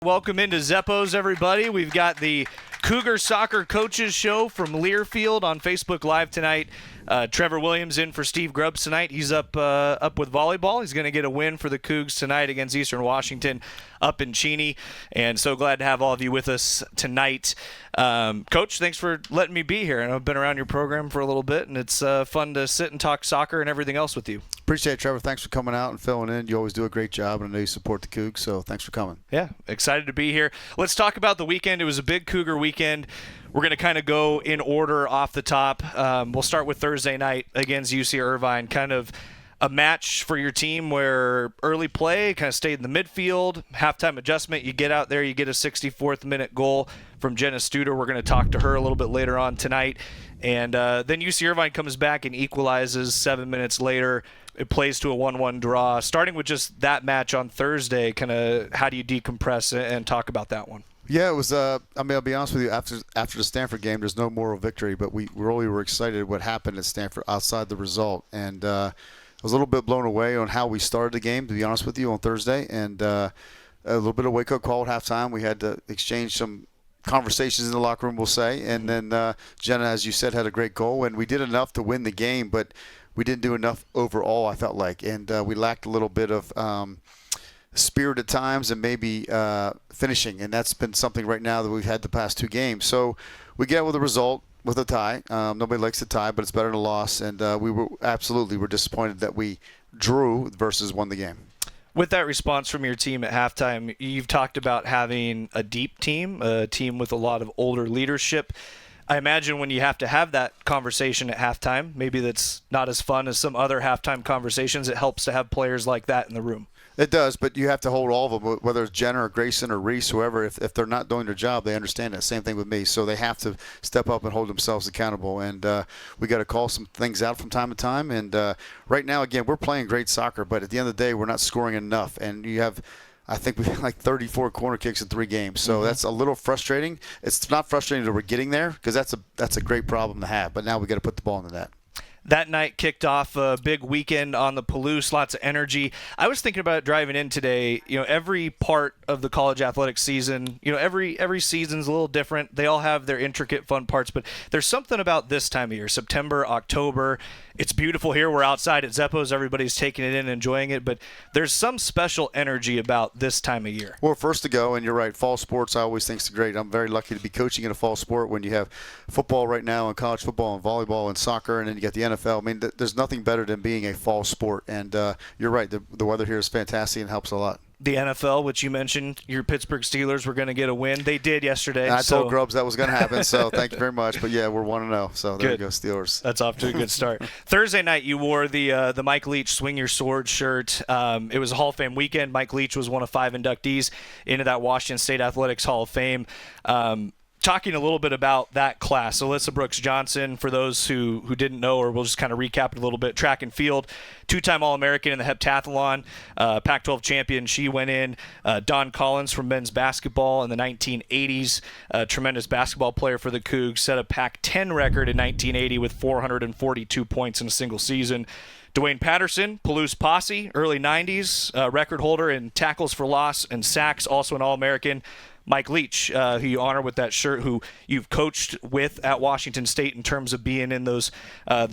Welcome into Zeppos, everybody. We've got the Cougar Soccer Coaches Show from Learfield on Facebook Live tonight. Trevor Williams in for Steve Grubbs tonight. He's up with volleyball. He's going to get a win for the Cougs tonight against Eastern Washington up in Cheney. And so glad to have all of you with us tonight. Coach, thanks for letting me be here. And I've been around your program for a little bit, and it's fun to sit and talk soccer and everything else with you. Appreciate it, Trevor. Thanks for coming out and filling in. You always do a great job, and I know you support the Cougs, so thanks for coming. Yeah, excited to be here. Let's talk about the weekend. It was a big Cougar weekend. We're going to kind of go in order off the top. We'll start with Thursday night against UC Irvine, kind of a match for your team where early play kind of stayed in the midfield, halftime adjustment, you get out there, you get a 64th minute goal from Jenna Studer. We're going to talk to her a little bit later on tonight. And then UC Irvine comes back and equalizes 7 minutes later. It plays to a 1-1 draw. Starting with just that match on Thursday, kind of how do you decompress and talk about that one? Yeah, it was. I'll be honest with you. After the Stanford game, there's no moral victory, but we really were excited what happened at Stanford outside the result, and I was a little bit blown away on how we started the game. To be honest with you, on Thursday, and a little bit of wake-up call at halftime. We had to exchange some conversations in the locker room, we'll say, and then Jenna, as you said, had a great goal, and we did enough to win the game, but we didn't do enough overall, I felt like, and we lacked a little bit of spirit at times and maybe finishing, and that's been something right now that we've had the past two games. So we get with a result with a tie. Nobody likes a tie, but it's better than a loss, and we were disappointed that we drew versus won the game. With that response from your team at halftime, you've talked about having a deep team, a team with a lot of older leadership. I imagine when you have to have that conversation at halftime, maybe that's not as fun as some other halftime conversations, it helps to have players like that in the room. It does, but you have to hold all of them, whether it's Jenna or Grayson or Reese, whoever. If they're not doing their job, they understand that. Same thing with me. So they have to step up and hold themselves accountable. And we got to call some things out from time to time. And right now, again, we're playing great soccer, but at the end of the day, we're not scoring enough. And you have, I think we had like 34 corner kicks in 3 games. So that's a little frustrating. It's not frustrating that we're getting there because that's a great problem to have. But now we got to put the ball in the net. That night kicked off a big weekend on the Palouse, lots of energy. I was thinking about it driving in today. You know, every part of the college athletics season, you know, every season's a little different. They all have their intricate, fun parts, but there's something about this time of year, September, October. It's beautiful here. We're outside at Zeppos. Everybody's taking it in and enjoying it, but there's some special energy about this time of year. Well, first to go, and you're right, fall sports I always think is great. I'm very lucky to be coaching in a fall sport when you have football right now and college football and volleyball and soccer, and then you get the NFL. I mean, there's nothing better than being a fall sport, and you're right, the weather here is fantastic and helps a lot. The NFL, which you mentioned, your Pittsburgh Steelers were going to get a win. They did yesterday. And I told Grubbs that was going to happen, so thank you very much. But, yeah, we're 1-0, so there you go, Steelers. That's off to a good start. Thursday night, you wore the Mike Leach Swing Your Sword shirt. It was a Hall of Fame weekend. Mike Leach was one of 5 inductees into that Washington State Athletics Hall of Fame. Talking a little bit about that class. Alyssa Brooks-Johnson, for those who didn't know, or we'll just kind of recap it a little bit, track and field, 2-time All-American in the heptathlon, Pac-12 champion, she went in. Don Collins from men's basketball in the 1980s, tremendous basketball player for the Cougs, set a Pac-10 record in 1980 with 442 points in a single season. Dwayne Patterson, Palouse Posse, early 90s, record holder in tackles for loss and sacks, also an All-American. Mike Leach, who you honor with that shirt, who you've coached with at Washington State in terms of being in those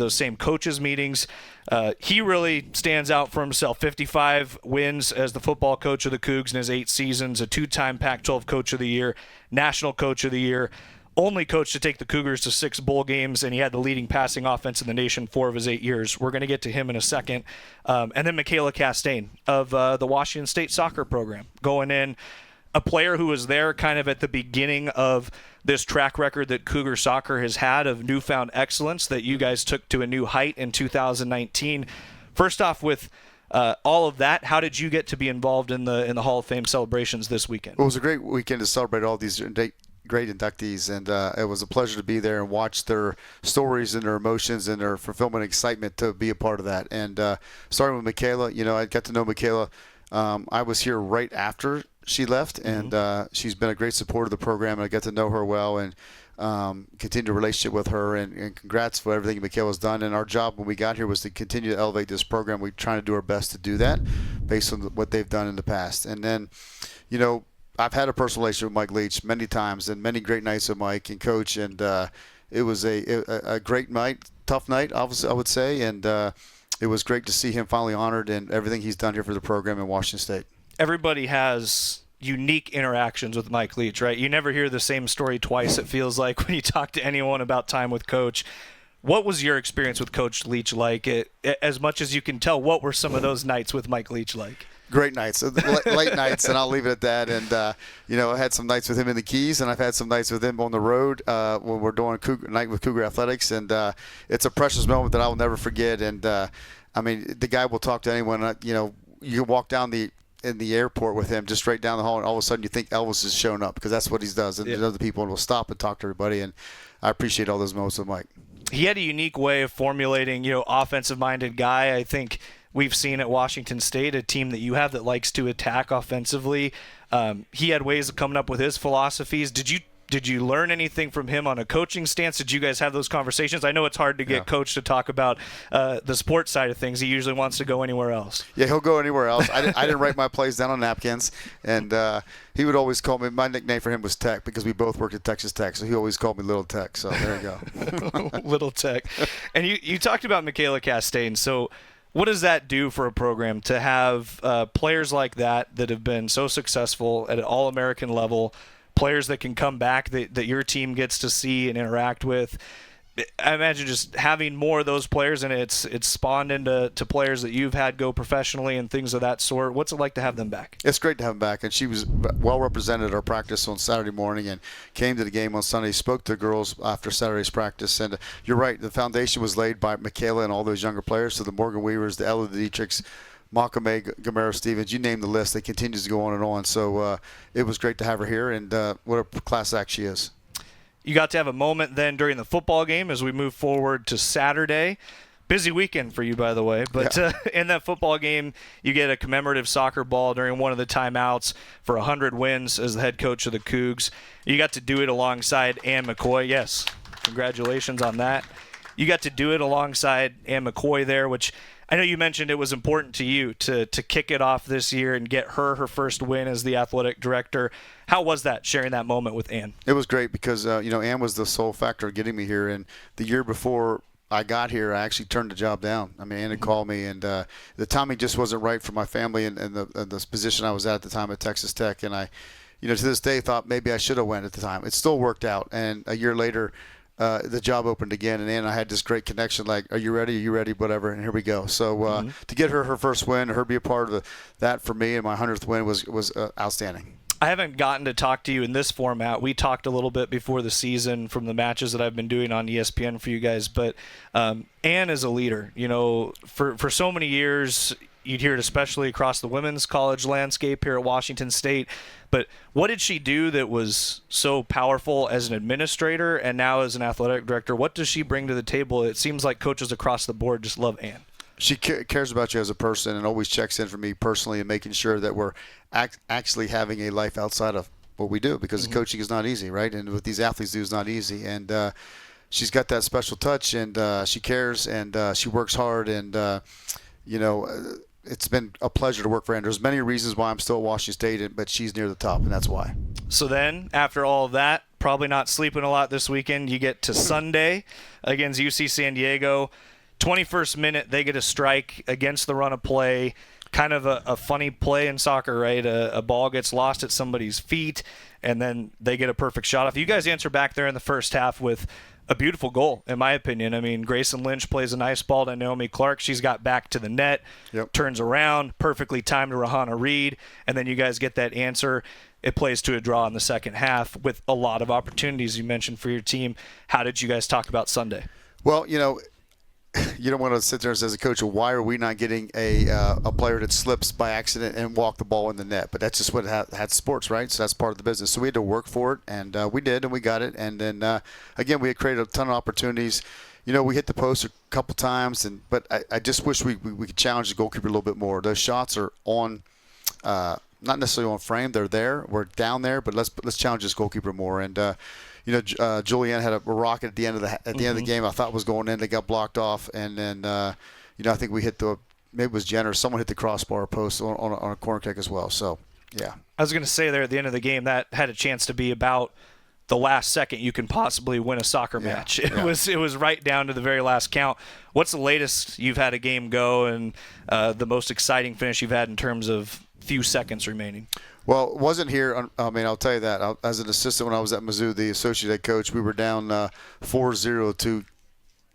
same coaches meetings. He really stands out for himself. 55 wins as the football coach of the Cougs in his 8 seasons, a 2-time Pac-12 Coach of the Year, National Coach of the Year, only coach to take the Cougars to 6 bowl games, and he had the leading passing offense in the nation 4 of his 8 years. We're going to get to him in a second. And then Michaela Castaigne of the Washington State soccer program, going in, a player who was there kind of at the beginning of this track record that Cougar soccer has had of newfound excellence that you guys took to a new height in 2019. First off, with all of that, how did you get to be involved in the Hall of Fame celebrations this weekend? Well, it was a great weekend to celebrate all these great inductees, and it was a pleasure to be there and watch their stories and their emotions and their fulfillment and excitement to be a part of that. And starting with Michaela, you know, I got to know Michaela. I was here right after she left, and she's been a great supporter of the program, and I got to know her well and continue a relationship with her, and congrats for everything Michaela's done. And our job when we got here was to continue to elevate this program. We're trying to do our best to do that based on what they've done in the past. And then, you know, I've had a personal relationship with Mike Leach many times and many great nights with Mike and Coach, and it was a great night, tough night, obviously, I would say, and it was great to see him finally honored and everything he's done here for the program in Washington State. Everybody has unique interactions with Mike Leach, right? You never hear the same story twice, it feels like, when you talk to anyone about time with Coach. What was your experience with Coach Leach like? As much as you can tell, what were some of those nights with Mike Leach like? Great nights, late nights, and I'll leave it at that. And, I had some nights with him in the Keys, and I've had some nights with him on the road when we're doing night with Cougar Athletics. And it's a precious moment that I will never forget. And, the guy will talk to anyone. You can walk down in the airport with him, just straight down the hall, and all of a sudden you think Elvis has shown up, because that's what he does. And other people will stop and talk to everybody. And I appreciate all those moments with Mike. He had a unique way of formulating, offensive-minded guy. I think we've seen at Washington State, a team that you have that likes to attack offensively. He had ways of coming up with his philosophies. Did you learn anything from him on a coaching stance? Did you guys have those conversations? I know it's hard to get Coach to talk about the sports side of things. He usually wants to go anywhere else. Yeah, he'll go anywhere else. I didn't write my plays down on napkins, and he would always call me. My nickname for him was Tech, because we both worked at Texas Tech, so he always called me Little Tech. So there you go. Little Tech. And you talked about Michaela Castaigne. So what does that do for a program to have players like that have been so successful at an all-American level, players that can come back that your team gets to see and interact with? I imagine just having more of those players, and it's spawned into players that you've had go professionally and things of that sort. What's it like to have them back? It's great to have them back, and she was well represented at our practice on Saturday morning and came to the game on Sunday, spoke to the girls after Saturday's practice. And you're right, the foundation was laid by Michaela and all those younger players, so the Morgan Weavers, the Ella Dietrichs, Makame, Gamero Stevens, you name the list, it continues to go on and on. So it was great to have her here, and what a class act she is. You got to have a moment then during the football game as we move forward to Saturday. Busy weekend for you, by the way. But in that football game, you get a commemorative soccer ball during one of the timeouts for 100 wins as the head coach of the Cougs. You got to do it alongside Ann McCoy. Yes, congratulations on that. You got to do it alongside Ann McCoy there, which I know you mentioned it was important to you to kick it off this year and get her first win as the athletic director. How was that, sharing that moment with Ann? It was great because, Ann was the sole factor of getting me here. And the year before I got here, I actually turned the job down. Ann had called me, and the timing just wasn't right for my family and the position I was at the time at Texas Tech. And I, to this day, thought maybe I should have went at the time. It still worked out. And a year later, the job opened again, and Ann and I had this great connection, like, are you ready? Are you ready? Whatever, and here we go. So to get her first win, her be a part of that for me, and my 100th win was outstanding. I haven't gotten to talk to you in this format. We talked a little bit before the season from the matches that I've been doing on ESPN for you guys, but Ann is a leader. For so many years, you'd hear it especially across the women's college landscape here at Washington State. But what did she do that was so powerful as an administrator and now as an athletic director? What does she bring to the table? It seems like coaches across the board just love Ann. She cares about you as a person and always checks in for me personally and making sure that we're actually having a life outside of what we do, because coaching is not easy, right? And what these athletes do is not easy. And she's got that special touch, and she cares, and she works hard, and, it's been a pleasure to work for her. And there's many reasons why I'm still at Washington State, but she's near the top, and that's why. So then, after all of that, probably not sleeping a lot this weekend, you get to Sunday against UC San Diego. 21st minute, they get a strike against the run of play. Kind of a funny play in soccer, right? A ball gets lost at somebody's feet, and then they get a perfect shot off. You guys answer back there in the first half with a beautiful goal, in my opinion. Grayson Lynch plays a nice ball to Naomi Clark. She's got back to the net, turns around, perfectly timed to Rahana Reed, and then you guys get that answer. It plays to a draw in the second half with a lot of opportunities you mentioned for your team. How did you guys talk about Sunday? Well, you don't want to sit there and say as a coach, why are we not getting a player that slips by accident and walk the ball in the net? But that's just what had sports, right? So that's part of the business. So we had to work for it, and we did, and we got it. And then, again, we had created a ton of opportunities. We hit the post a couple times, but I just wish we could challenge the goalkeeper a little bit more. Those shots are on not necessarily on frame. They're there. We're down there, but let's challenge this goalkeeper more. And Julianne had a rocket at the end of the game. I thought was going in. They got blocked off, and then I think we hit maybe it was Jenner. Someone hit the crossbar post on a corner kick as well. So Yeah. I was going to say there at the end of the game, that had a chance to be about the last second you can possibly win a soccer match. It was right down to the very last count. What's the latest you've had a game go, and the most exciting finish you've had in terms of few seconds remaining? Well, it wasn't here. I mean, I'll tell you that. As an assistant when I was at Mizzou, the associate head coach, we were down 4-0 to,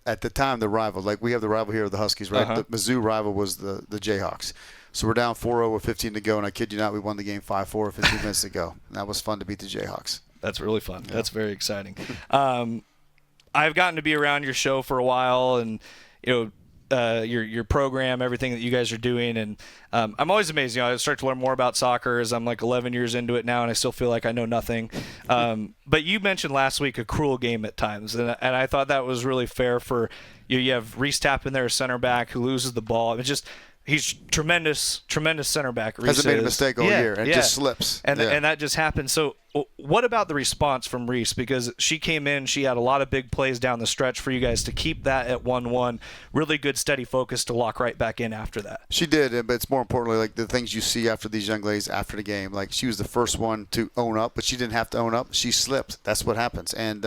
at the time, the rival. Like, we have the rival here of the Huskies, right? The Mizzou rival was the Jayhawks. So we're down 4-0 with 15 to go, and I kid you not, we won the game 5-4 with 15 minutes to go. And that was fun to beat the Jayhawks. That's really fun. Yeah. That's very exciting. I've gotten to be around your show for a while, and your program, everything that you guys are doing, and I'm always amazed. I start to learn more about soccer as I'm like 11 years into it now, and I still feel like I know nothing. But you mentioned last week a cruel game at times, and I thought that was really fair for you. You have Reese Tappan there, center back, who loses the ball. It's just he's tremendous center back. Reese hasn't made a mistake all year, and just slips. And that just happens. So what about the response from Reese? Because she came in, she had a lot of big plays down the stretch for you guys to keep that at 1-1. Really good, steady focus to lock right back in after that. She did, but it's more importantly, like the things you see after these young ladies after the game. Like, she was the first one to own up, but she didn't have to own up. She slipped. That's what happens. And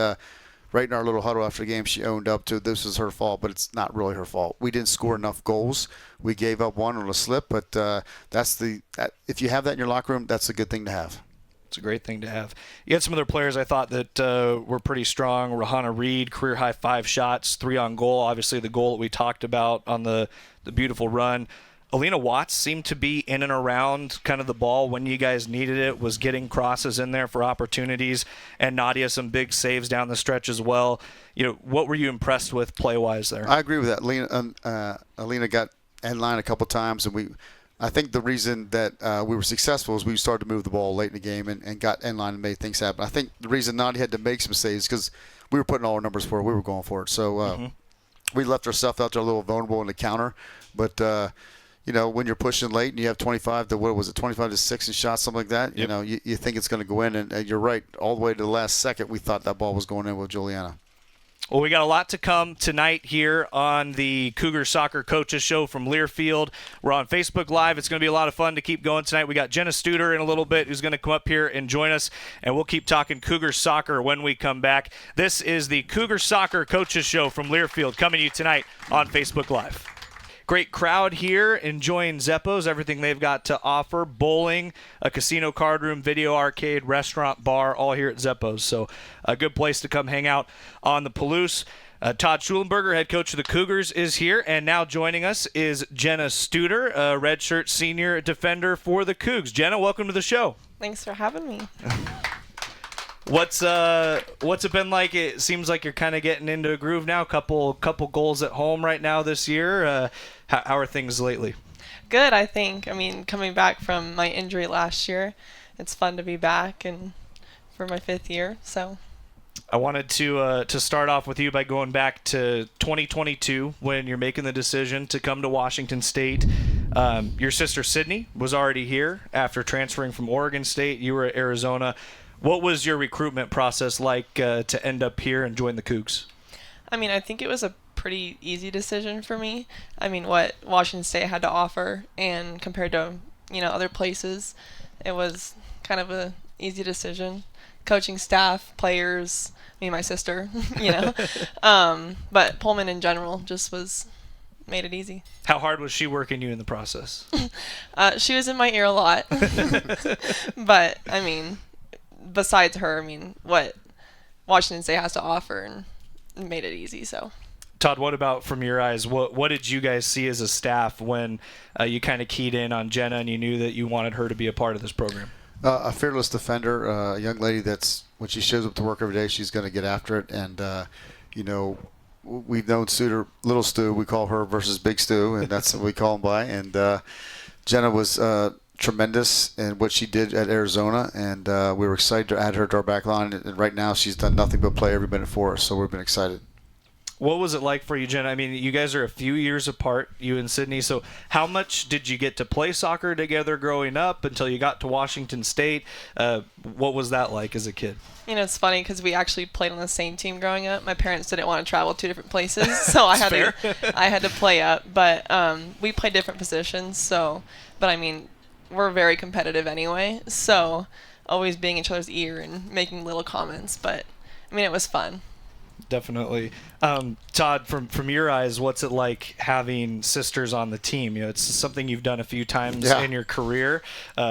right in our little huddle after the game, she owned up to this was her fault, but it's not really her fault. We didn't score enough goals. We gave up one on a slip, but if you have that in your locker room, that's a good thing to have. It's a great thing to have. You had some other players I thought that were pretty strong. Rahana Reed, career-high 5 shots, 3 on goal. Obviously, the goal that we talked about on the beautiful run. Alina Watts seemed to be in and around kind of the ball when you guys needed it, was getting crosses in there for opportunities, and Nadia some big saves down the stretch as well. What were you impressed with play-wise there? I agree with that. Alina got in line a couple times, and I think the reason that we were successful is we started to move the ball late in the game and got in line and made things happen. I think the reason Nadia had to make some saves because we were putting all our numbers for it. We were going for it. So we left ourselves out there a little vulnerable in the counter. But, when you're pushing late and you have 25 to 6 in shots, something like that, yep. You think it's going to go in. And you're right. All the way to the last second, we thought that ball was going in with Juliana. Well, we got a lot to come tonight here on the Cougar Soccer Coaches Show from Learfield. We're on Facebook Live. It's going to be a lot of fun to keep going tonight. We got Jenna Studer in a little bit who's going to come up here and join us, and we'll keep talking Cougar Soccer when we come back. This is the Cougar Soccer Coaches Show from Learfield coming to you tonight on Facebook Live. Great crowd here enjoying Zeppo's, everything they've got to offer. Bowling, a casino card room, video arcade, restaurant, bar, all here at Zeppo's. So a good place to come hang out on the Palouse. Todd Shulenberger, head coach of the Cougars, is here. And now joining us is Jenna Studer, a redshirt senior defender for the Cougs. Jenna, welcome to the show. Thanks for having me. What's it been like? It seems like you're kind of getting into a groove now. Couple goals at home right now this year. How are things lately? Good, I think. I mean, coming back from my injury last year, it's fun to be back and for my 5th year. So I wanted to start off with you by going back to 2022 when you're making the decision to come to Washington State. Your sister Sydney was already here after transferring from Oregon State. You were at Arizona. What was your recruitment process like to end up here and join the Cougs? I mean, I think it was a pretty easy decision for me. I mean, what Washington State had to offer, and compared to other places, it was kind of a easy decision. Coaching staff, players, me and my sister, but Pullman in general just made it easy. How hard was she working you in the process? She was in my ear a lot, but I mean, besides her, what Washington State has to offer and made it easy. So, Todd, what about from your eyes? What did you guys see as a staff when you kind of keyed in on Jenna and you knew that you wanted her to be a part of this program? A fearless defender, a young lady that's when she shows up to work every day, she's going to get after it. And we've known Studer, Little Stu, we call her versus Big Stu, and that's what we call him by. And Jenna was tremendous in what she did at Arizona, and we were excited to add her to our back line. And right now she's done nothing but play every minute for us, so we've been excited. What was it like for you, Jen? I mean, you guys are a few years apart, you and Sydney. So how much did you get to play soccer together growing up until you got to Washington State? What was that like as a kid? It's funny because we actually played on the same team growing up. My parents didn't want to travel 2 different places, so I had to play up. But we played different positions. So, but I mean, we're very competitive anyway, so always being in each other's ear and making little comments. But I mean, it was fun. Definitely. Todd, from your eyes, what's it like having sisters on the team? You know, it's something you've done a few times in your career.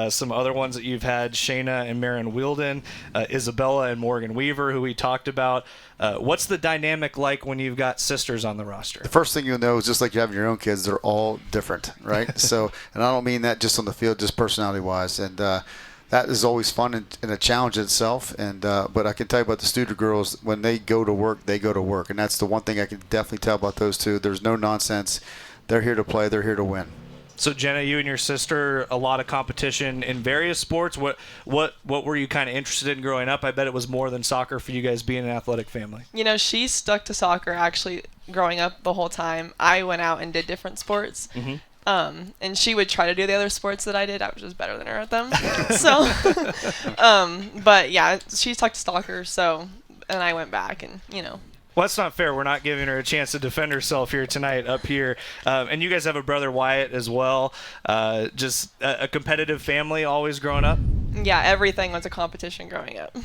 Some other ones that you've had, Shayna and Marin Wielden, Isabella and Morgan Weaver, who we talked about. What's the dynamic like when you've got sisters on the roster? The first thing you'll know is just like you have your own kids, they're all different, right? So, and I don't mean that just on the field, just personality-wise. And that is always fun and a challenge in itself. And but I can tell you about the Studer girls, when they go to work, they go to work. And that's the one thing I can definitely tell about those two. There's no nonsense. They're here to play. They're here to win. So Jenna, you and your sister, a lot of competition in various sports. What were you kind of interested in growing up? I bet it was more than soccer for you guys being an athletic family. You know, she stuck to soccer actually growing up the whole time. I went out and did different sports. Mm-hmm. And she would try to do the other sports that I did. I was just better than her at them. So, but yeah, she stuck to soccer. So, and I went back and, you know. Well, that's not fair. We're not giving her a chance to defend herself here tonight up here. And you guys have a brother, Wyatt, as well. Just a competitive family always growing up? Yeah, everything was a competition growing up.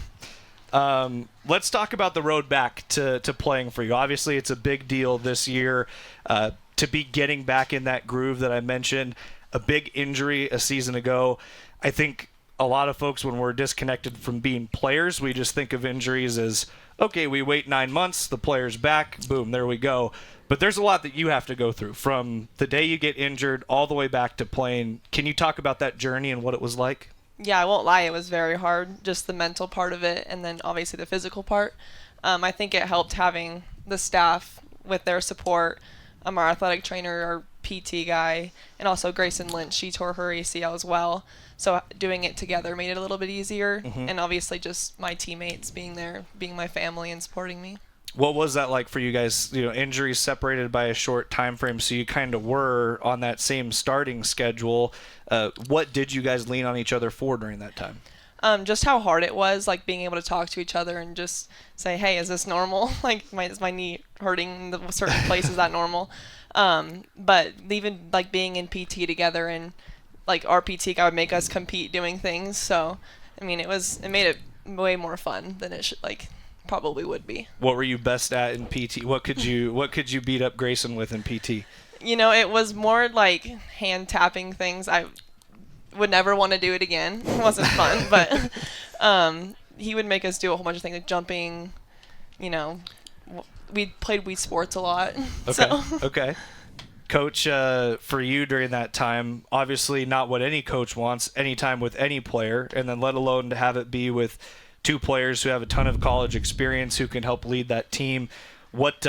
Let's talk about the road back to playing for you. Obviously, it's a big deal this year to be getting back in that groove that I mentioned. A big injury a season ago. I think a lot of folks, when we're disconnected from being players, we just think of injuries as, okay, we wait 9 months, the player's back, boom, there we go. But there's a lot that you have to go through from the day you get injured all the way back to playing. Can you talk about that journey and what it was like? Yeah, I won't lie, it was very hard, just the mental part of it, and then obviously the physical part. I think it helped having the staff with their support, our athletic trainer, our PT guy, and also Grayson Lynch. She tore her ACL as well. So doing it together made it a little bit easier. Mm-hmm. And obviously just my teammates being there, being my family and supporting me. What was that like for you guys? You know, injuries separated by a short time frame, so you kind of were on that same starting schedule. What did you guys lean on each other for during that time? Just how hard it was, like being able to talk to each other and just say, hey, is this normal? Like, is my knee hurting in a certain place? Is that normal? But even like being in PT together, and like our PT guy would make us compete doing things. So, I mean, it made it way more fun than it probably would be. What were you best at in PT? What could you beat up Grayson with in PT? You know, it was more like hand tapping things. I would never want to do it again. It wasn't fun, but he would make us do a whole bunch of things like jumping. You know, we played Wii Sports a lot. Okay. So. Okay. Coach, for you during that time, obviously not what any coach wants, any time with any player, and then let alone to have it be with two players who have a ton of college experience who can help lead that team. What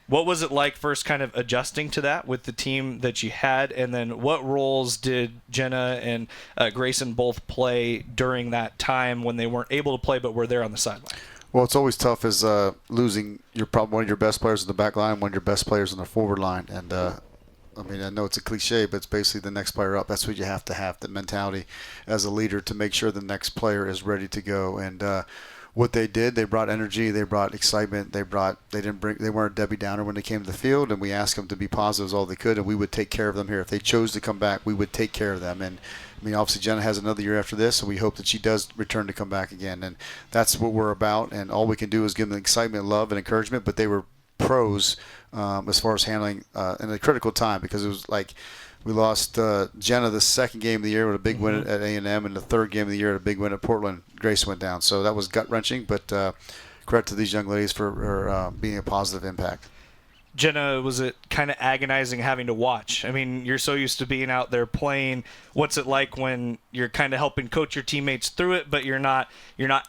was it like first kind of adjusting to that with the team that you had, and then what roles did Jenna and Grayson both play during that time when they weren't able to play but were there on the sideline? Well, it's always tough is losing one of your best players in the back line, one of your best players in the forward line. And, I mean, I know it's a cliche, but it's basically the next player up. That's what you have to have, the mentality as a leader to make sure the next player is ready to go. And what they did, they brought energy, they brought excitement, they weren't Debbie Downer when they came to the field, and we asked them to be positive as all they could, and we would take care of them here. If they chose to come back, we would take care of them. And I mean, obviously, Jenna has another year after this, so we hope that she does return to come back again. And that's what we're about. And all we can do is give them excitement, love, and encouragement. But they were pros as far as handling in a critical time, because it was like we lost Jenna the second game of the year with a big win at A&M, and the third game of the year at a big win at Portland. Grace went down. So that was gut-wrenching, but credit to these young ladies for being a positive impact. Jenna, was it kind of agonizing having to watch? I mean, you're so used to being out there playing. What's it like when you're kind of helping coach your teammates through it, but you're not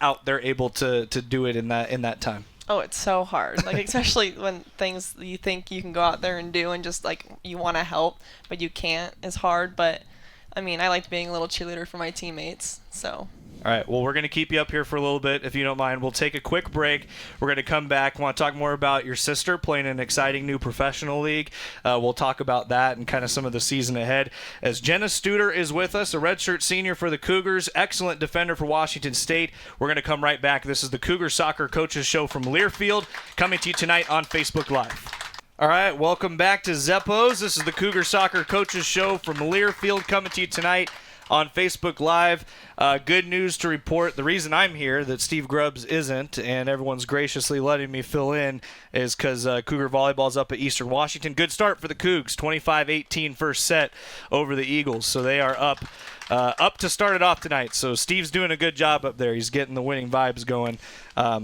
out there able to do it in that time? Oh, it's so hard. Like, especially when things you think you can go out there and do and just like you want to help, but you can't is hard. But I mean, I liked being a little cheerleader for my teammates, so. All right, well, we're going to keep you up here for a little bit, if you don't mind. We'll take a quick break. We're going to come back. Want to talk more about your sister playing in an exciting new professional league. We'll talk about that and kind of some of the season ahead. As Jenna Studer is with us, a redshirt senior for the Cougars, excellent defender for Washington State. We're going to come right back. This is the Cougar Soccer Coaches Show from Learfield, coming to you tonight on Facebook Live. All right, welcome back to Zeppos. This is the Cougar Soccer Coaches Show from Learfield, coming to you tonight on Facebook Live. Good news to report. The reason I'm here that Steve Grubbs isn't, and everyone's graciously letting me fill in, is because Cougar volleyball's up at Eastern Washington. Good start for the Cougs, 25-18 first set over the Eagles. So they are up to start it off tonight. So Steve's doing a good job up there. He's getting the winning vibes going.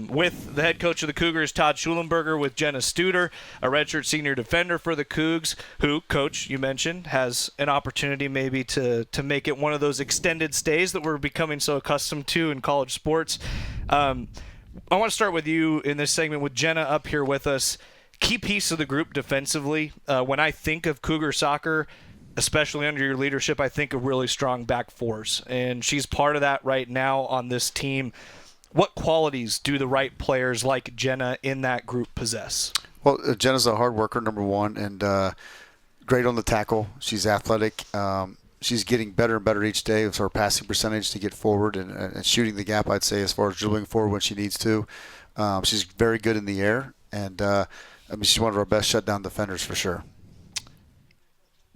With the head coach of the Cougars, Todd Shulenberger, with Jenna Studer, a redshirt senior defender for the Cougs, who, Coach, you mentioned, has an opportunity maybe to make it one of those extended stays that we're becoming so accustomed to in college sports. I want to start with you in this segment with Jenna up here with us. Key piece of the group defensively. When I think of Cougar soccer, especially under your leadership, I think of really strong back fours, and she's part of that right now on this team. What qualities do the right players like Jenna in that group possess? Well, Jenna's a hard worker, number one, and great on the tackle. She's athletic. She's getting better and better each day with her passing percentage to get forward and shooting the gap, I'd say, as far as dribbling forward when she needs to. She's very good in the air, and she's one of our best shutdown defenders for sure.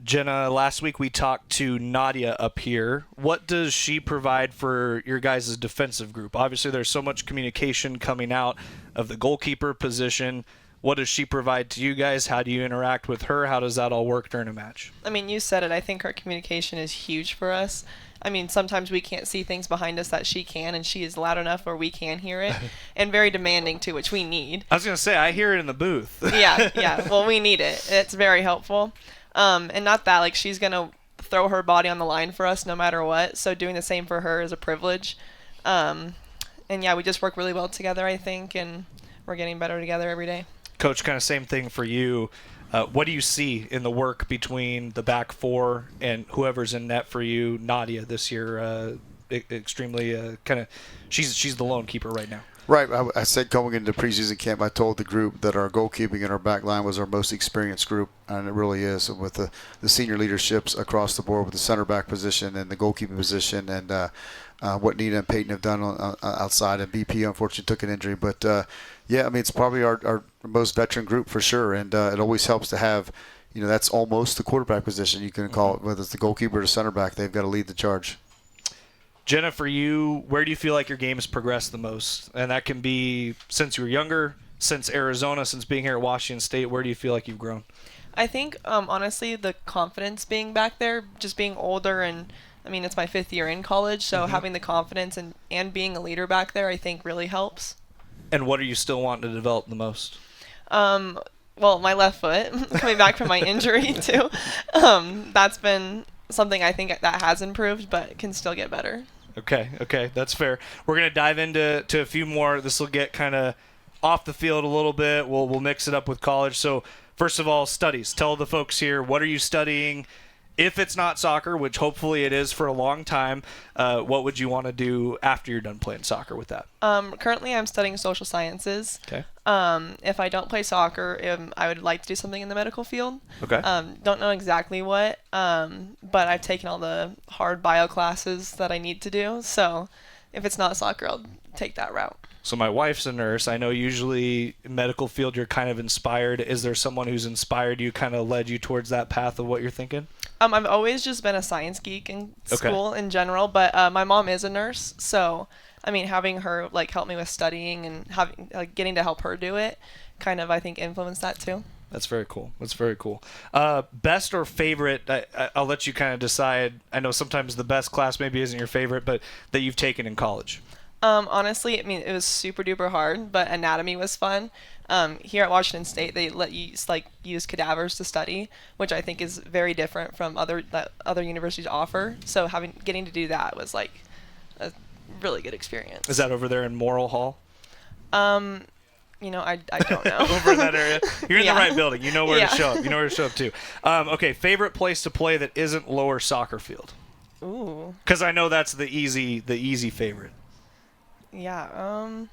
Jenna, last week we talked to Nadia up here. What does she provide for your guys' defensive group? Obviously, there's so much communication coming out of the goalkeeper position. What does she provide to you guys? How do you interact with her? How does that all work during a match? I mean, you said it. I think her communication is huge for us. I mean, sometimes we can't see things behind us that she can, and she is loud enough where we can hear it, and very demanding too, which we need. I was going to say, I hear it in the booth. Yeah. Well, we need it. It's very helpful. And not that, like, she's going to throw her body on the line for us no matter what. So doing the same for her is a privilege. And yeah, we just work really well together, I think, and we're getting better together every day. Coach, kind of same thing for you. What do you see in the work between the back four and whoever's in net for you, Nadia, this year? Extremely she's the lone keeper right now. Right. I said going into preseason camp, I told the group that our goalkeeping and our back line was our most experienced group, and it really is. And with the senior leaderships across the board with the center back position and the goalkeeping position and what Nina and Peyton have done on outside, and BP unfortunately took an injury. But, it's probably our most veteran group for sure, and it always helps to have, that's almost the quarterback position you can call it, whether it's the goalkeeper or the center back. They've got to lead the charge. Jenna, for you, where do you feel like your game has progressed the most? And that can be since you were younger, since Arizona, since being here at Washington State. Where do you feel like you've grown? I think, honestly, the confidence being back there, just being older, and, I mean, it's my 5th year in college, so having the confidence and being a leader back there, I think, really helps. And what are you still wanting to develop the most? Well, my left foot, coming back from my injury, too. That's been something I think that has improved, but can still get better. Okay, that's fair. We're going to dive into a few more. This will get kind of off the field a little bit. We'll mix it up with college. So, first of all, studies. Tell the folks here, what are you studying? If it's not soccer, which hopefully it is for a long time, what would you want to do after you're done playing soccer with that? Currently, I'm studying social sciences. Okay. If I don't play soccer, I would like to do something in the medical field. Okay. Don't know exactly what, but I've taken all the hard bio classes that I need to do. So if it's not soccer, I'll take that route. So my wife's a nurse. I know usually in medical field you're kind of inspired. Is there someone who's inspired you, kind of led you towards that path of what you're thinking? I've always just been a science geek in school in general, but my mom is a nurse, so I mean, having her help me with studying and getting to help her do it, kind of I think influenced that too. That's very cool. Best or favorite? I'll let you kind of decide. I know sometimes the best class maybe isn't your favorite, but that you've taken in college. Honestly, I mean, it was super duper hard, but anatomy was fun. Here at Washington State, they let you use cadavers to study, which I think is very different from that other universities offer. So getting to do that was a really good experience. Is that over there in Morrill Hall? I don't know. Over in that area. You're in the right building. You know where to show up. You know where to show up too. Okay, favorite place to play that isn't lower soccer field? Ooh. Because I know that's the easy favorite. Yeah.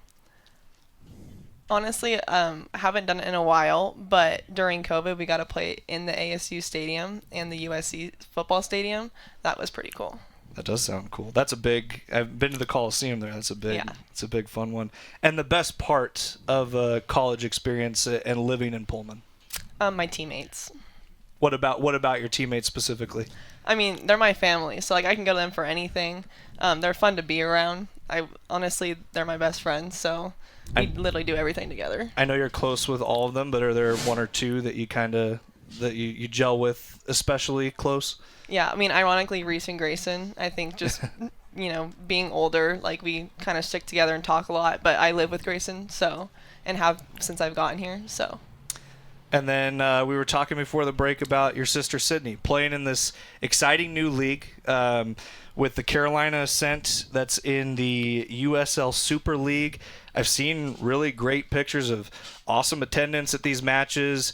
Honestly, haven't done it in a while, but during COVID, we got to play in the ASU stadium and the USC football stadium. That was pretty cool. That does sound cool. I've been to the Coliseum there. It's a big fun one. And the best part of a college experience and living in Pullman? My teammates. What about your teammates specifically? I mean, they're my family, so like I can go to them for anything. They're fun to be around. Honestly, they're my best friends, so we literally do everything together. I know you're close with all of them, but are there one or two that you gel with especially close? Yeah, I mean, ironically, Reese and Grayson. I think just being older, like we kind of stick together and talk a lot. But I live with Grayson, and have since I've gotten here, so. And then we were talking before the break about your sister Sydney playing in this exciting new league with the Carolina Ascent that's in the USL Super League. I've seen really great pictures of awesome attendance at these matches.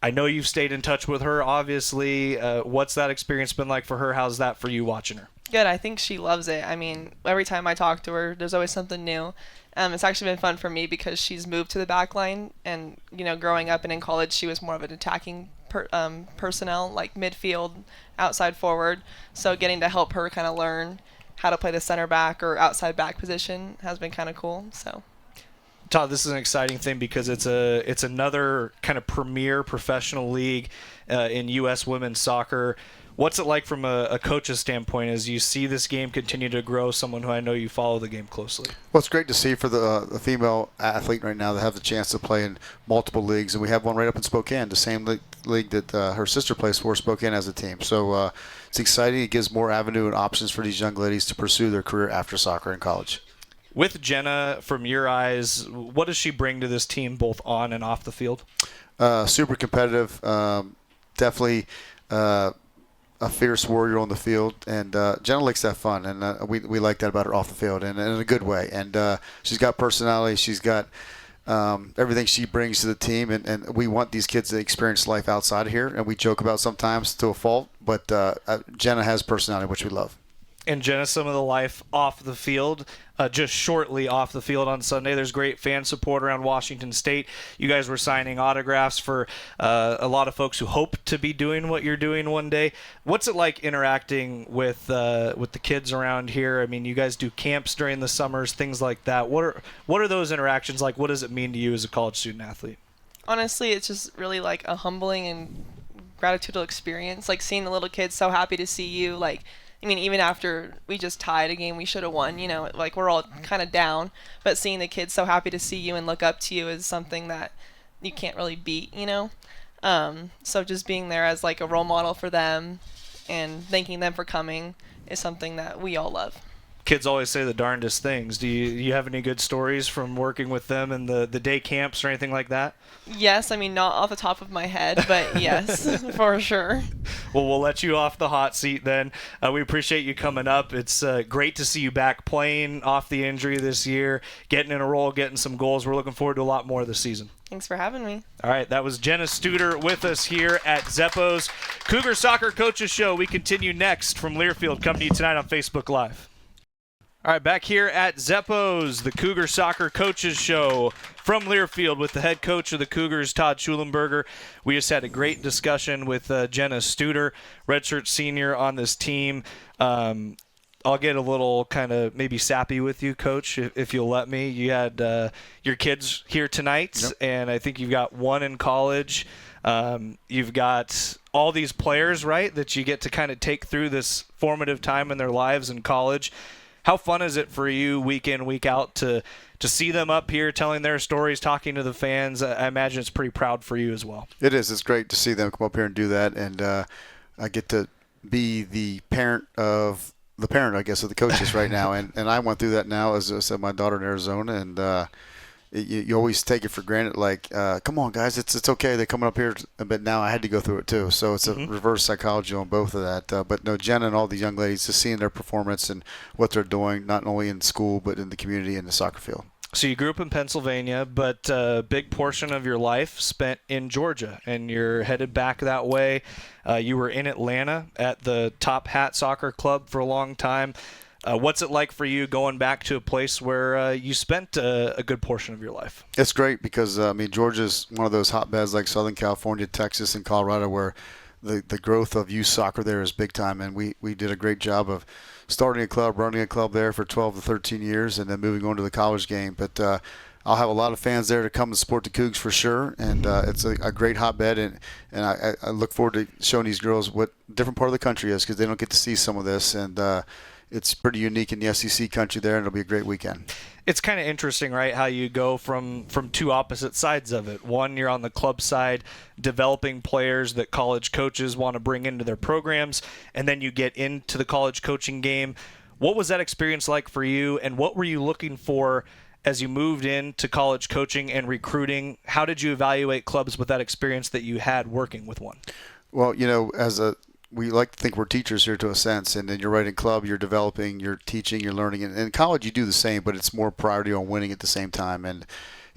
I know you've stayed in touch with her, obviously. What's that experience been like for her? How's that for you watching her? Good. I think she loves it. I mean, every time I talk to her, there's always something new. It's actually been fun for me because she's moved to the back line, and growing up and in college, she was more of an attacking personnel, like midfield, outside forward. So getting to help her kind of learn how to play the center back or outside back position has been kind of cool. So. Todd, this is an exciting thing because it's another kind of premier professional league in U.S. women's soccer. What's it like from a coach's standpoint as you see this game continue to grow, someone who I know you follow the game closely? Well, it's great to see for the female athlete right now that have the chance to play in multiple leagues, and we have one right up in Spokane, the same league that her sister plays for, Spokane, as a team. So it's exciting. It gives more avenue and options for these young ladies to pursue their career after soccer in college. With Jenna, from your eyes, what does she bring to this team both on and off the field? Super competitive, definitely a fierce warrior on the field, and Jenna likes to have fun, and we like that about her off the field, and in a good way. And she's got personality. She's got everything she brings to the team, and we want these kids to experience life outside of here, and we joke about sometimes to a fault, but Jenna has personality, which we love. And Jenna, some of the life off the field, just shortly off the field on Sunday. There's great fan support around Washington State. You guys were signing autographs for a lot of folks who hope to be doing what you're doing one day. What's it like interacting with the kids around here? I mean, you guys do camps during the summers, things like that. What are those interactions like? What does it mean to you as a college student athlete? Honestly, it's just really like a humbling and gratitudinal experience. Like seeing the little kids so happy to see you, like. I mean, even after we just tied a game we should have won, like we're all kind of down, but seeing the kids so happy to see you and look up to you is something that you can't really beat, So just being there as like a role model for them and thanking them for coming is something that we all love. Kids always say the darndest things. Do you have any good stories from working with them in the day camps or anything like that? Yes, I mean, not off the top of my head, but yes, for sure. Well, we'll let you off the hot seat then. We appreciate you coming up. It's great to see you back playing off the injury this year, getting in a role, getting some goals. We're looking forward to a lot more this season. Thanks for having me. All right, that was Jenna Studer with us here at Zeppo's Cougar Soccer Coaches Show. We continue next from Learfield, coming to you tonight on Facebook Live. All right, back here at Zeppo's, the Cougar Soccer Coaches Show from Learfield with the head coach of the Cougars, Todd Shulenberger. We just had a great discussion with Jenna Studer, redshirt senior on this team. I'll get a little kind of maybe sappy with you, Coach, if you'll let me. You had your kids here tonight, Yep. And I think you've got one in college. You've got all these players, right, that you get to kind of take through this formative time in their lives in college. How fun is it for you week in, week out to see them up here telling their stories, talking to the fans? I imagine it's pretty proud for you as well. It is. It's great to see them come up here and do that, and I get to be the parent, I guess, of the coaches right now, and I went through that now, as I said, my daughter in Arizona, and you always take it for granted, like, come on, guys, it's okay, they're coming up here, but now I had to go through it too, so it's a reverse psychology on both of that. But no, Jenna and all the young ladies, just seeing their performance and what they're doing, not only in school, but in the community and the soccer field. So you grew up in Pennsylvania, but a big portion of your life spent in Georgia, and you're headed back that way. You were in Atlanta at the Top Hat Soccer Club for a long time. What's it like for you going back to a place where you spent a good portion of your life? It's great because, Georgia's one of those hotbeds like Southern California, Texas, and Colorado where the growth of youth soccer there is big time, and we did a great job of starting a club, running a club there for 12 to 13 years, and then moving on to the college game. But I'll have a lot of fans there to come and support the Cougs for sure, and it's a great hotbed, and I look forward to showing these girls what different part of the country is because they don't get to see some of this, and it's pretty unique in the SEC country there, and it'll be a great weekend. It's kind of interesting, right, how you go from two opposite sides of it. One, you're on the club side, developing players that college coaches want to bring into their programs, and then you get into the college coaching game. What was that experience like for you, and what were you looking for as you moved into college coaching and recruiting? How did you evaluate clubs with that experience that you had working with one? Well, we like to think we're teachers here to a sense, and then you're right in club, you're developing, you're teaching, you're learning, and in college you do the same, but it's more priority on winning at the same time. And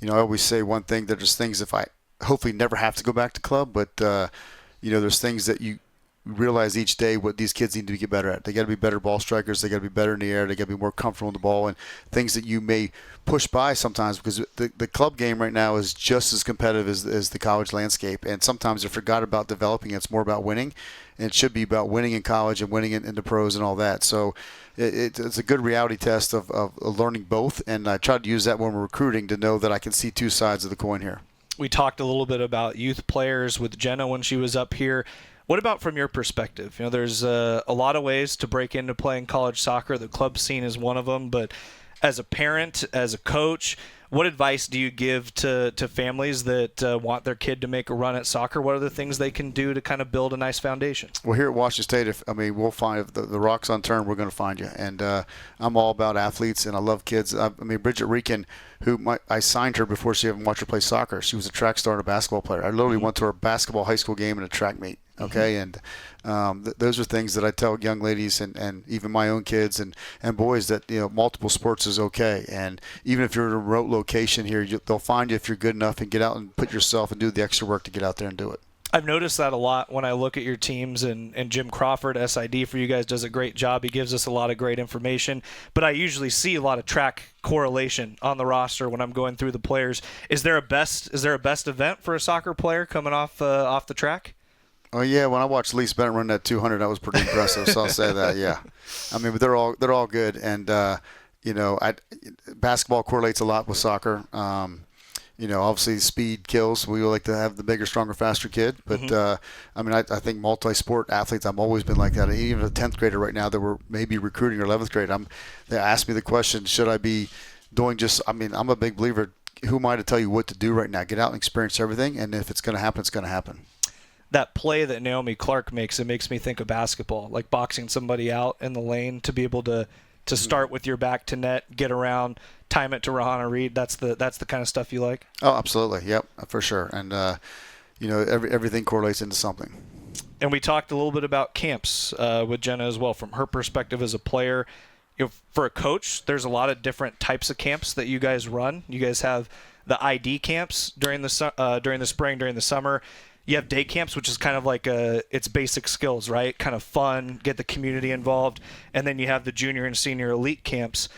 I always say one thing: there's things if I hopefully never have to go back to club, but there's things that you realize each day what these kids need to get better at. They got to be better ball strikers. They got to be better in the air. They got to be more comfortable with the ball, and things that you may push by sometimes because the club game right now is just as competitive as the college landscape. And sometimes they forgot about developing. It's more about winning, and it should be about winning in college and winning in the pros and all that. So it's a good reality test of learning both, and I try to use that when we're recruiting to know that I can see two sides of the coin here. We talked a little bit about youth players with Jenna when she was up here. What about from your perspective? There's a lot of ways to break into playing college soccer. The club scene is one of them. But as a parent, as a coach, what advice do you give to families that want their kid to make a run at soccer? What are the things they can do to kind of build a nice foundation? Well, here at Washington State, we'll find if the rock's unturned, we're going to find you. And I'm all about athletes, and I love kids. Bridget Reekin, I signed her before she even watched her play soccer. She was a track star and a basketball player. I literally went to her basketball high school game and a track meet. Okay, and those are things that I tell young ladies and even my own kids and boys that multiple sports is okay. And even if you're in a remote location here, they'll find you if you're good enough and get out and put yourself and do the extra work to get out there and do it. I've noticed that a lot when I look at your teams, and Jim Crawford, SID for you guys, does a great job. He gives us a lot of great information, but I usually see a lot of track correlation on the roster when I'm going through the players. Is there a best event for a soccer player coming off the track? Oh yeah, when I watched Lise Bennett run that 200, that was pretty impressive. So I'll say that. Yeah, but they're all good, and basketball correlates a lot with soccer. Obviously speed kills. We like to have the bigger, stronger, faster kid. But I think multi-sport athletes. I've always been like that. Even a 10th grader right now that we're maybe recruiting or 11th grade. They ask me the question: should I be doing just? I'm a big believer. Who am I to tell you what to do right now? Get out and experience everything, and if it's going to happen, it's going to happen. That play that Naomi Clark makes, it makes me think of basketball, like boxing somebody out in the lane to be able to start with your back to net, get around, time it to Rahana Reed. That's the kind of stuff you like? Oh, absolutely. Yep, for sure. And, everything correlates into something. And we talked a little bit about camps with Jenna as well, from her perspective as a player. For a coach, there's a lot of different types of camps that you guys run. You guys have the ID camps during the spring, during the summer. You have day camps, which is kind of like it's basic skills, right? Kind of fun, get the community involved. And then you have the junior and senior elite camps.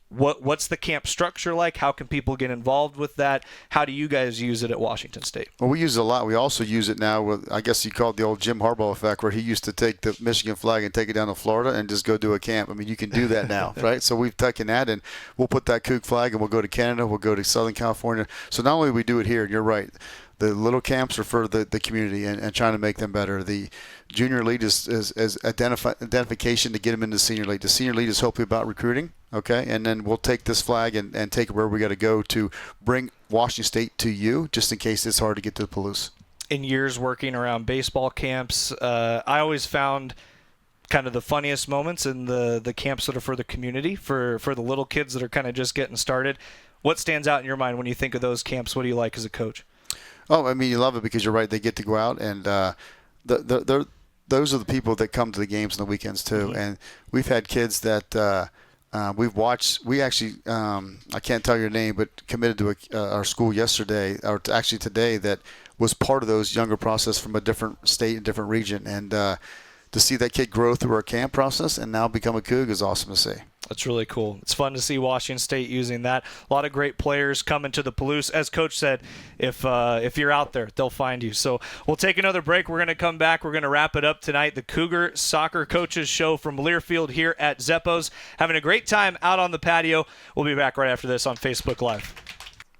What's the camp structure like? How can people get involved with that? How do you guys use it at Washington State? Well, we use it a lot. We also use it now with, I guess you call it the old Jim Harbaugh effect, where he used to take the Michigan flag and take it down to Florida and just go do a camp. You can do that now, right? So we've taken that, and we'll put that Coug flag, and we'll go to Canada, we'll go to Southern California. So not only do we do it here, and you're right, the little camps are for the community and trying to make them better. The junior elite is identification to get them into the senior elite. The senior elite is hopefully about recruiting, okay? And then we'll take this flag and take it where we got to go to bring Washington State to you, just in case it's hard to get to the Palouse. In years working around baseball camps, I always found kind of the funniest moments in the camps that are for the community, for the little kids that are kind of just getting started. What stands out in your mind when you think of those camps? What do you like as a coach? Oh, you love it because you're right. They get to go out, and those are the people that come to the games on the weekends too. Mm-hmm. And we've had kids that we've watched. We actually, I can't tell your name, but committed to our school yesterday, or actually today, that was part of those younger process from a different state and different region. And to see that kid grow through our camp process and now become a Coug is awesome to see. That's really cool. It's fun to see Washington State using that. A lot of great players coming to the Palouse. As Coach said, if you're out there, they'll find you. So we'll take another break. We're going to come back. We're going to wrap it up tonight. The Cougar Soccer Coaches Show from Learfield here at Zeppo's. Having a great time out on the patio. We'll be back right after this on Facebook Live.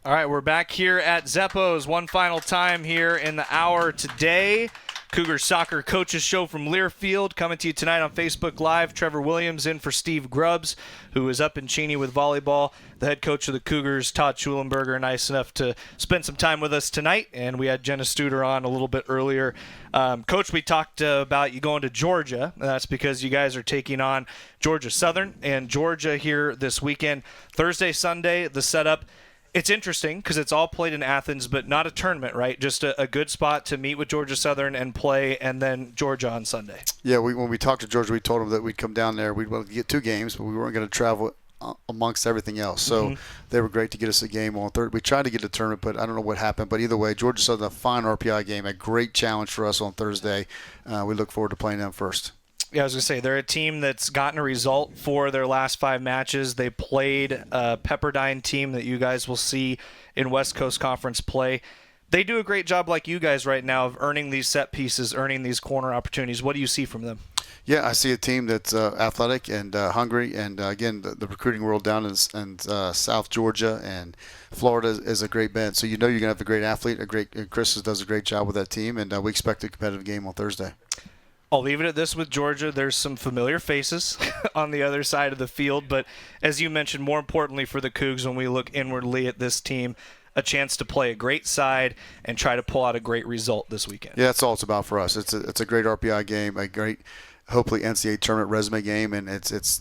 All right, we're back here at Zeppo's one final time here in the hour today. Cougar Soccer Coaches Show from Learfield coming to you tonight on Facebook Live. Trevor Williams in for Steve Grubbs, who is up in Cheney with volleyball. The head coach of the Cougars, Todd Shulenberger, nice enough to spend some time with us tonight. And we had Jenna Studer on a little bit earlier. Coach, we talked about you going to Georgia. That's because you guys are taking on Georgia Southern and Georgia here this weekend. Thursday, Sunday, the setup. It's interesting because it's all played in Athens, but not a tournament, right? Just a good spot to meet with Georgia Southern and play, and then Georgia on Sunday. Yeah, when we talked to Georgia, we told them that we'd come down there. We'd want to get 2 games, but we weren't going to travel amongst everything else. So they were great to get us a game on third. We tried to get a tournament, but I don't know what happened. But either way, Georgia Southern, a fine RPI game, a great challenge for us on Thursday. We look forward to playing them first. Yeah, I was going to say, they're a team that's gotten a result for their last 5 matches. They played a Pepperdine team that you guys will see in West Coast Conference play. They do a great job like you guys right now of earning these set pieces, earning these corner opportunities. What do you see from them? Yeah, I see a team that's athletic and hungry. And, again, the recruiting world down in South Georgia and Florida is a great band. So you know you're going to have a great athlete. Chris does a great job with that team, and we expect a competitive game on Thursday. I'll leave it at this with Georgia. There's some familiar faces on the other side of the field, but as you mentioned, more importantly for the Cougs, when we look inwardly at this team, a chance to play a great side and try to pull out a great result this weekend. Yeah, that's all it's about for us. It's a great RPI game, a great, hopefully, NCAA tournament resume game, and it's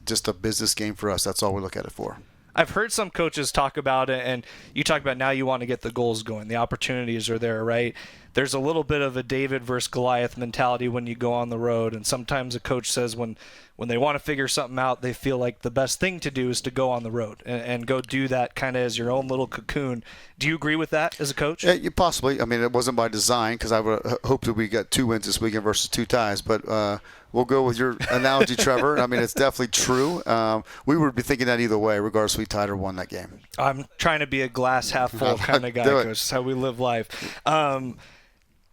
just a business game for us. That's all we look at it for. I've heard some coaches talk about it, and you talk about now you want to get the goals going. The opportunities are there, right? There's a little bit of a David versus Goliath mentality when you go on the road, and sometimes a coach says when they want to figure something out, they feel like the best thing to do is to go on the road and go do that kind of as your own little cocoon. Do you agree with that as a coach? Yeah, possibly. I mean, it wasn't by design because I would hope that we got 2 wins this weekend versus 2 ties, but we'll go with your analogy, Trevor. I mean, it's definitely true. We would be thinking that either way, regardless if we tied or won that game. I'm trying to be a glass half full kind of guy, Coach. That's how we live life.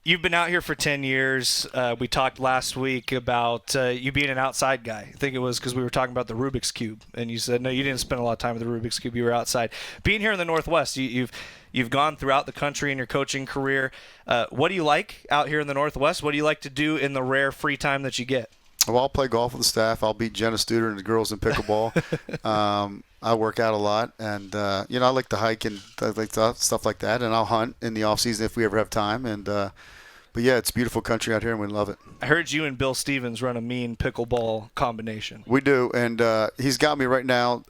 You've been out here for 10 years. We talked last week about you being an outside guy. I think it was because we were talking about the Rubik's Cube, and you said, no, you didn't spend a lot of time with the Rubik's Cube. You were outside. Being here in the Northwest, you've gone throughout the country in your coaching career. What do you like out here in the Northwest? What do you like to do in the rare free time that you get? Well, I'll play golf with the staff. I'll beat Jenna Studer and the girls in pickleball. I work out a lot, and I like to hike and like stuff like that. And I'll hunt in the off season if we ever have time. And but yeah, it's a beautiful country out here, and we love it. I heard you and Bill Stevens run a mean pickleball combination. We do, and he's got me right now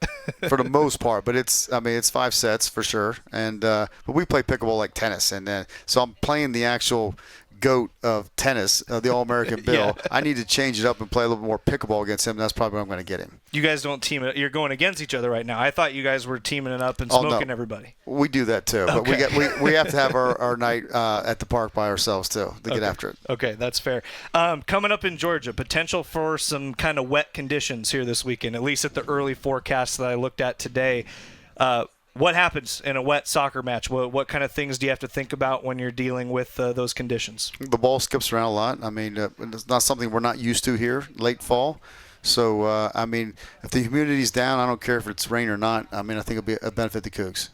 for the most part. But it's 5 sets for sure. And but we play pickleball like tennis, and so I'm playing the actual GOAT of tennis, the All-American Bill. Yeah. I need to change it up and play a little bit more pickleball against him. That's probably what I'm going to get him. You guys don't team it. You're going against each other right now. I thought you guys were teaming it up and smoking everybody. We do that too, okay. But we have to have our night at the park by ourselves too to get after it. Okay, that's fair. Coming up in Georgia, potential for some kind of wet conditions here this weekend, at least at the early forecast that I looked at today. What happens in a wet soccer match? What kind of things do you have to think about when you're dealing with those conditions? The ball skips around a lot. I mean, it's not something we're not used to here, late fall. So, if the humidity's down, I don't care if it's rain or not. I think it'll be a benefit to Cougs.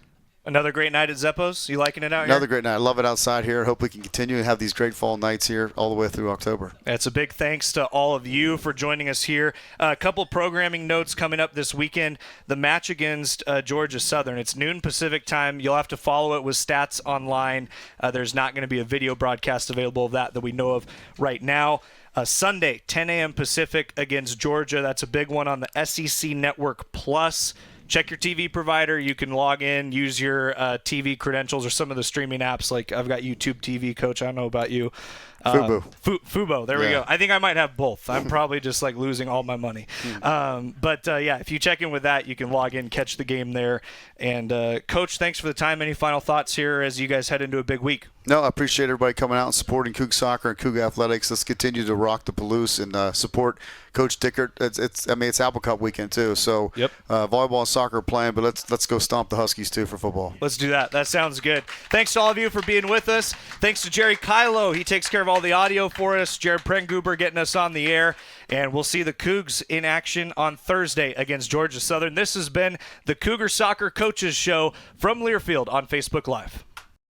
Another great night at Zeppo's? You liking it out here? Another great night. I love it outside here. Hope we can continue and have these great fall nights here all the way through October. It's a big thanks to all of you for joining us here. A couple programming notes coming up this weekend. The match against Georgia Southern. It's noon Pacific time. You'll have to follow it with Stats Online. There's not going to be a video broadcast available of that we know of right now. Sunday, 10 a.m. Pacific against Georgia. That's a big one on the SEC Network Plus. Check your TV provider. You can log in, use your TV credentials or some of the streaming apps. Like I've got YouTube TV, Coach. I don't know about you. Fubo. Fubo. There we go. I think I might have both. I'm probably just like losing all my money. But if you check in with that, you can log in, catch the game there. And Coach, thanks for the time. Any final thoughts here as you guys head into a big week? No, I appreciate everybody coming out and supporting Cougar Soccer and Cougar Athletics. Let's continue to rock the Palouse and support Coach Dickert. It's Apple Cup weekend too, so volleyball and soccer are playing, but let's go stomp the Huskies too for football. Let's do that. That sounds good. Thanks to all of you for being with us. Thanks to Jerry Kylo. He takes care of all the audio for us. Jared Prenguber getting us on the air. And we'll see the Cougs in action on Thursday against Georgia Southern. This has been the Cougar Soccer Coaches Show from Learfield on Facebook Live.